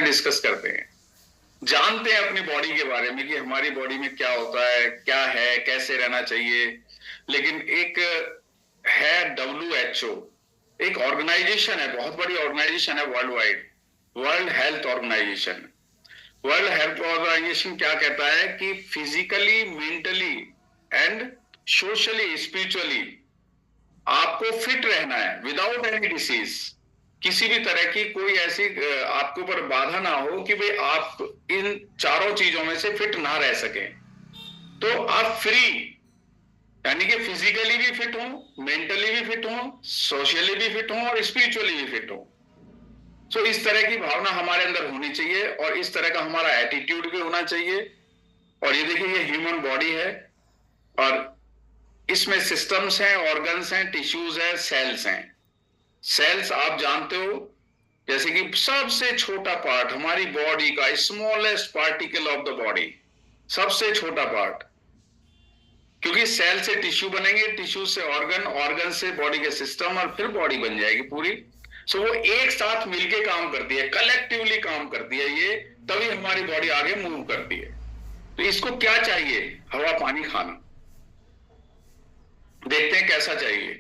Discuss करते हैं, जानते हैं अपनी बॉडी के बारे में कि हमारी बॉडी में क्या होता है, क्या है, कैसे रहना चाहिए। लेकिन एक है WHO, एक ऑर्गेनाइजेशन है, बहुत बड़ी ऑर्गेनाइजेशन है world wide, world health organisation. World health organisation क्या कहता है कि physically, mentally and socially, spiritually आपको फिट रहना है विदाउट एनी डिसीज। किसी भी तरह की कोई ऐसी आपके ऊपर बाधा ना हो कि भाई आप इन चारों चीजों में से फिट ना रह सके। तो आप फ्री, यानी कि फिजिकली भी फिट हो, मेंटली भी फिट हो, सोशली भी फिट हो और स्पिरिचुअली भी फिट हो। सो इस तरह की भावना हमारे अंदर होनी चाहिए और इस तरह का हमारा एटीट्यूड भी होना चाहिए। और ये देखिए, ये ह्यूमन बॉडी है और इसमें सिस्टम्स हैं, ऑर्गन्स हैं, टिश्यूज हैं, सेल्स हैं। सेल्स आप जानते हो, जैसे कि सबसे छोटा पार्ट हमारी बॉडी का, smallest particle of the body, सबसे छोटा पार्ट। क्योंकि सेल से टिश्यू बनेंगे, टिश्यू से ऑर्गन, ऑर्गन से बॉडी के सिस्टम और फिर बॉडी बन जाएगी पूरी। सो वो एक साथ मिलके काम करती है, कलेक्टिवली काम करती है ये, तभी हमारी बॉडी आगे मूव करती है। तो इसको क्या चाहिए? हवा, पानी, खाना। देखते हैं कैसा चाहिए।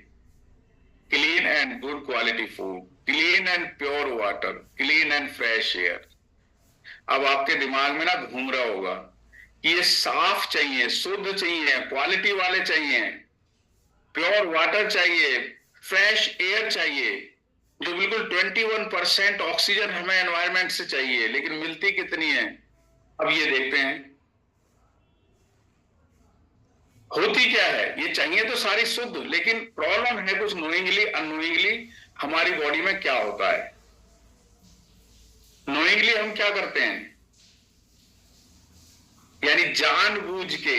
Clean and good quality food, clean and pure water, clean and fresh air. अब आपके दिमाग में ना घूम रहा होगा कि ये साफ चाहिए, शुद्ध चाहिए, क्वालिटी वाले चाहिए, प्योर वाटर चाहिए, फ्रेश एयर चाहिए, जो बिल्कुल 21% ऑक्सीजन हमें एनवायरमेंट से चाहिए, लेकिन मिलती कितनी है? अब ये देखते हैं होती क्या है। ये चाहिए तो सारी शुद्ध, लेकिन प्रॉब्लम है कुछ नोइंगली अननोइंगली हमारी बॉडी में क्या होता है। नोइंगली हम क्या करते हैं, यानी जानबूझ के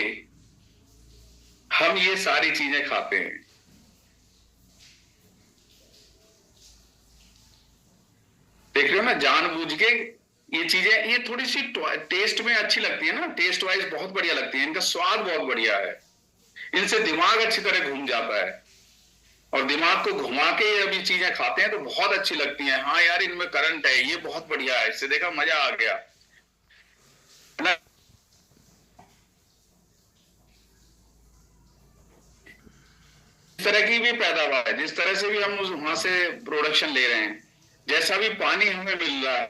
हम ये सारी चीजें खाते हैं। देख रहे हो ना, जानबूझ के ये चीजें, ये थोड़ी सी टेस्ट में अच्छी लगती है ना, टेस्ट वाइज बहुत बढ़िया लगती है, इनका स्वाद बहुत बढ़िया है, इनसे दिमाग अच्छी तरह घूम जाता है और दिमाग को घुमा के ये अभी चीजें खाते हैं तो बहुत अच्छी लगती हैं। हाँ यार, इनमें करंट है, ये बहुत बढ़िया है, इससे देखा मजा आ गया ना। इस तरह की भी पैदावार है, जिस तरह से भी हम वहां से प्रोडक्शन ले रहे हैं, जैसा भी पानी हमें मिल रहा है,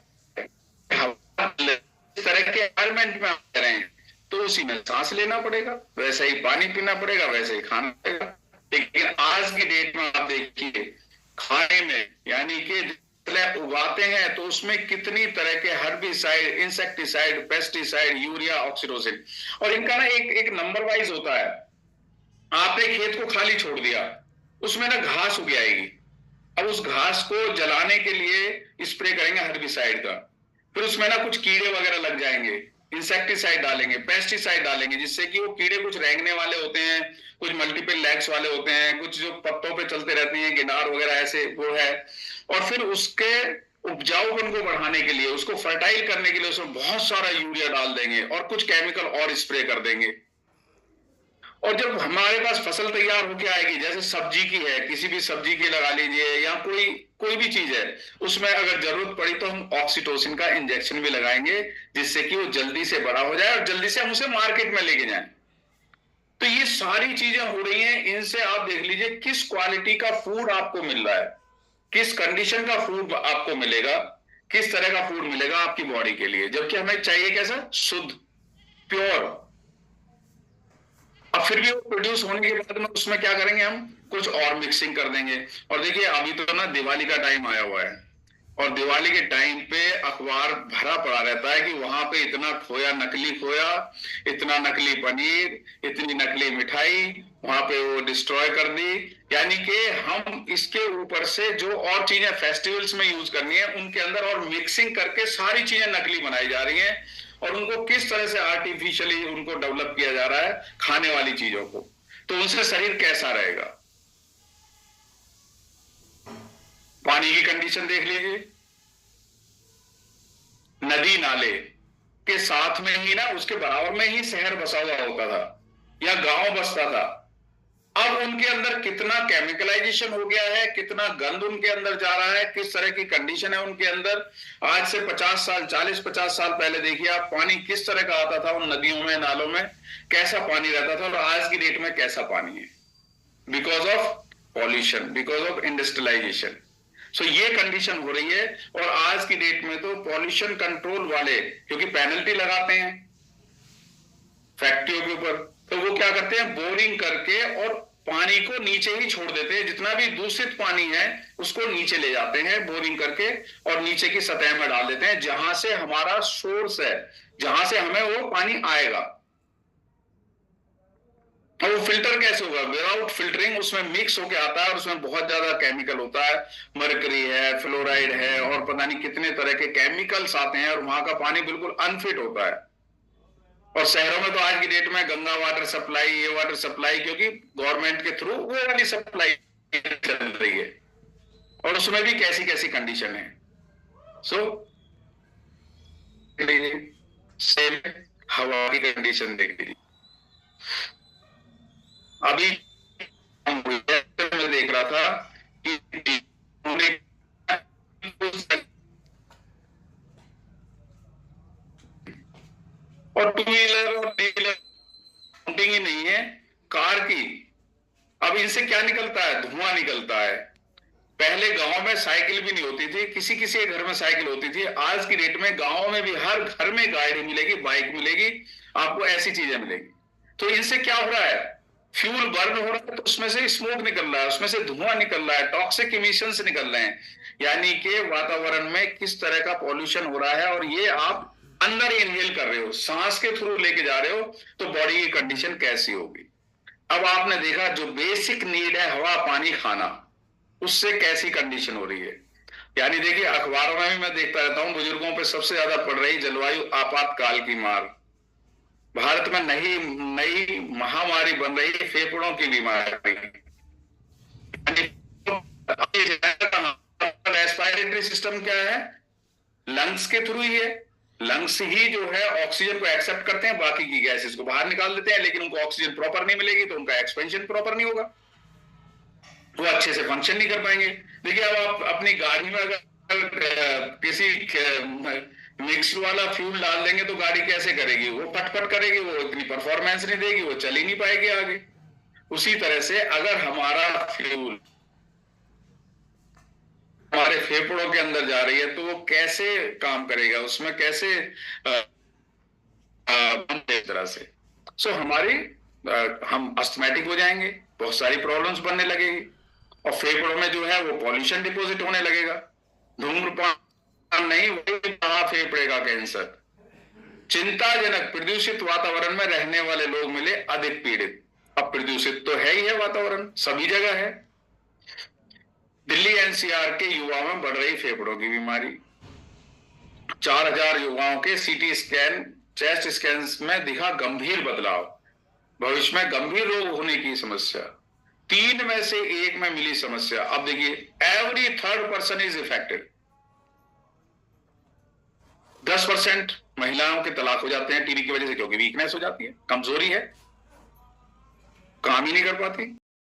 इस तरह के एनवायरमेंट में हम रह रहे हैं, तो उसी में सांस लेना पड़ेगा, वैसे ही पानी पीना पड़ेगा, वैसे ही खाना पड़ेगा। लेकिन आज की डेट में आप देखिए, खाने में यानी कि उगाते हैं तो उसमें कितनी तरह के herbicide, insecticide, pesticide, urea, oxytocin, और इनका ना एक एक नंबर वाइज होता है। आपने खेत को खाली छोड़ दिया, उसमें ना घास उग आएगी, अब उस घास को जलाने के लिए स्प्रे करेंगे हर्बिसाइड का, फिर उसमें ना कुछ कीड़े वगैरह लग जाएंगे, इंसेक्टिसाइड डालेंगे, पेस्टिसाइड डालेंगे, जिससे कि वो कीड़े कुछ रेंगने वाले होते हैं, कुछ मल्टीपल लेग्स वाले होते हैं, कुछ जो पत्तों पे चलते रहते हैं, गिनार वगैरह ऐसे वो है। और फिर उसके उपजाऊपन को बढ़ाने के लिए, उसको फर्टाइल करने के लिए उसमें बहुत सारा यूरिया डाल देंगे और कुछ केमिकल और स्प्रे कर देंगे। और जब हमारे पास फसल तैयार होके आएगी, जैसे सब्जी की है, किसी भी सब्जी की लगा लीजिए, या कोई कोई भी चीज है, उसमें अगर जरूरत पड़ी तो हम ऑक्सीटोसिन का इंजेक्शन भी लगाएंगे, जिससे कि वो जल्दी से बड़ा हो जाए और जल्दी से हम उसे मार्केट में लेके जाएं। तो ये सारी चीजें हो रही हैं, इनसे आप देख लीजिए किस क्वालिटी का फूड आपको मिल रहा है, किस कंडीशन का फूड आपको मिलेगा, किस तरह का फूड मिलेगा आपकी बॉडी के लिए, जबकि हमें चाहिए कैसा? शुद्ध, प्योर। अब फिर भी वो प्रोड्यूस होने के बाद में उसमें क्या करेंगे, हम कुछ और मिक्सिंग कर देंगे। और देखिए, अभी तो ना दिवाली का टाइम आया हुआ है, और दिवाली के टाइम पे अखबार भरा पड़ा रहता है कि वहां पे इतना खोया, नकली खोया, इतना नकली पनीर, इतनी नकली मिठाई वहां पे वो डिस्ट्रॉय कर दी। यानी कि हम इसके ऊपर से जो और चीजें फेस्टिवल्स में यूज करनी है, उनके अंदर और मिक्सिंग करके सारी चीजें नकली बनाई जा रही हैं, और उनको किस तरह से आर्टिफिशियली उनको डेवलप किया जा रहा है खाने वाली चीजों को। तो उनसे शरीर कैसा रहेगा? पानी की कंडीशन देख लीजिए, नदी नाले के साथ में ही ना, उसके बराबर में ही शहर बसा हुआ होता था या गांव बसता था, अब उनके अंदर कितना केमिकलाइजेशन हो गया है, कितना गंद उनके अंदर जा रहा है, किस तरह की कंडीशन है उनके अंदर। आज से 50 साल 40-50 साल पहले देखिए आप, पानी किस तरह का आता था उन नदियों में, नालों में, कैसा पानी रहता था, और आज की डेट में कैसा पानी है, because of pollution, because of industrialisation. So ये कंडीशन हो रही है। और आज की डेट में तो पॉल्यूशन कंट्रोल वाले, क्योंकि पेनल्टी लगाते हैं फैक्ट्रियों के ऊपर, तो वो क्या करते हैं, बोरिंग करके और पानी को नीचे ही छोड़ देते हैं। जितना भी दूषित पानी है उसको नीचे ले जाते हैं बोरिंग करके, और नीचे की सतह में डाल देते हैं, जहां से हमारा सोर्स है, जहां से हमें वो पानी आएगा। और वो फिल्टर कैसे होगा, विदाउट फिल्टरिंग उसमें मिक्स होके आता है, और उसमें बहुत ज्यादा केमिकल होता है, मरकरी है, फ्लोराइड है, और पता नहीं कितने तरह के केमिकल्स आते हैं, और वहां का पानी बिल्कुल अनफिट होता है। और शहरों में तो आज की डेट में गंगा वाटर सप्लाई, ये वाटर सप्लाई, क्योंकि गवर्नमेंट के थ्रू वो वाली सप्लाई चल रही है, और उसमें भी कैसी कैसी कंडीशन है। सो सेम हवा की कंडीशन देख लीजिए। अभी मैं देख रहा था कि और टू व्हीलर और थ्री व्हीलर काउंटिंग ही नहीं है, कार की। अब इनसे क्या निकलता है, धुआं निकलता है। पहले गांव में साइकिल भी नहीं होती थी, किसी किसी के घर में साइकिल होती थी। आज की डेट में गांव में भी हर घर में गाड़ी मिलेगी, बाइक मिलेगी, आपको ऐसी चीजें मिलेगी। तो इनसे क्या हो रहा है, फ्यूल बर्न हो रहा है, तो उसमें से स्मोक निकल रहा है, उसमें से धुआं निकल रहा है, टॉक्सिक इमिशंस निकल रहे हैं। यानी कि वातावरण में किस तरह का पॉल्यूशन हो रहा है, और ये आप अंदर इनहेल कर रहे हो, सांस के थ्रू लेके जा रहे हो, तो बॉडी की कंडीशन कैसी होगी। अब आपने देखा जो बेसिक नीड है, हवा पानी खाना, उससे कैसी कंडीशन हो रही है। यानी देखिए अखबारों में भी मैं देखता रहता हूं, बुजुर्गों पे सबसे ज्यादा पड़ रही जलवायु आपातकाल की मार। भारत में नई नई महामारी बन रही है, फेफड़ों की बीमारी। रेस्पिरेटरी सिस्टम क्या है, लंग्स के थ्रू ही है। लंग्स ही जो है ऑक्सीजन को एक्सेप्ट करते हैं, बाकी की गैसेस को बाहर निकाल देते हैं, लेकिन उनको ऑक्सीजन प्रॉपर नहीं मिलेगी तो उनका एक्सपेंशन प्रॉपर नहीं होगा, वो अच्छे से फंक्शन नहीं कर पाएंगे। देखिए अब आप अपनी गाड़ी में अगर किसी मिक्स वाला फ्यूल डाल देंगे तो गाड़ी कैसे करेगी, वो फटफट करेगी, वो इतनी परफॉर्मेंस नहीं देगी, वो चल ही नहीं पाएगी आगे। उसी तरह से अगर हमारा फ्यूल हमारे फेफड़ों के अंदर जा रही है तो वो कैसे काम करेगा, उसमें कैसे तरह से हम अस्थमैटिक हो जाएंगे, बहुत सारी प्रॉब्लम्स बनने लगेगी, और फेफड़ों में जो है वो पॉल्यूशन डिपॉजिट होने लगेगा। धूम्रपान नहीं, वही फेफड़े का कैंसर। चिंताजनक, प्रदूषित वातावरण में रहने वाले लोग मिले अधिक पीड़ित। अब प्रदूषित तो है ही है वातावरण, सभी जगह है। दिल्ली एनसीआर के युवाओं में बढ़ रही फेफड़ों की बीमारी। 4000 युवाओं के सीटी स्कैन, चेस्ट स्कैन में दिखा गंभीर बदलाव, भविष्य में गंभीर रोग होने की समस्या। 3 में से 1 में मिली समस्या। अब देखिए every third person is affected. 10% महिलाओं के तलाक हो जाते हैं टीबी की वजह से, क्योंकि वीकनेस हो जाती है, कमजोरी है, काम ही नहीं कर पाती।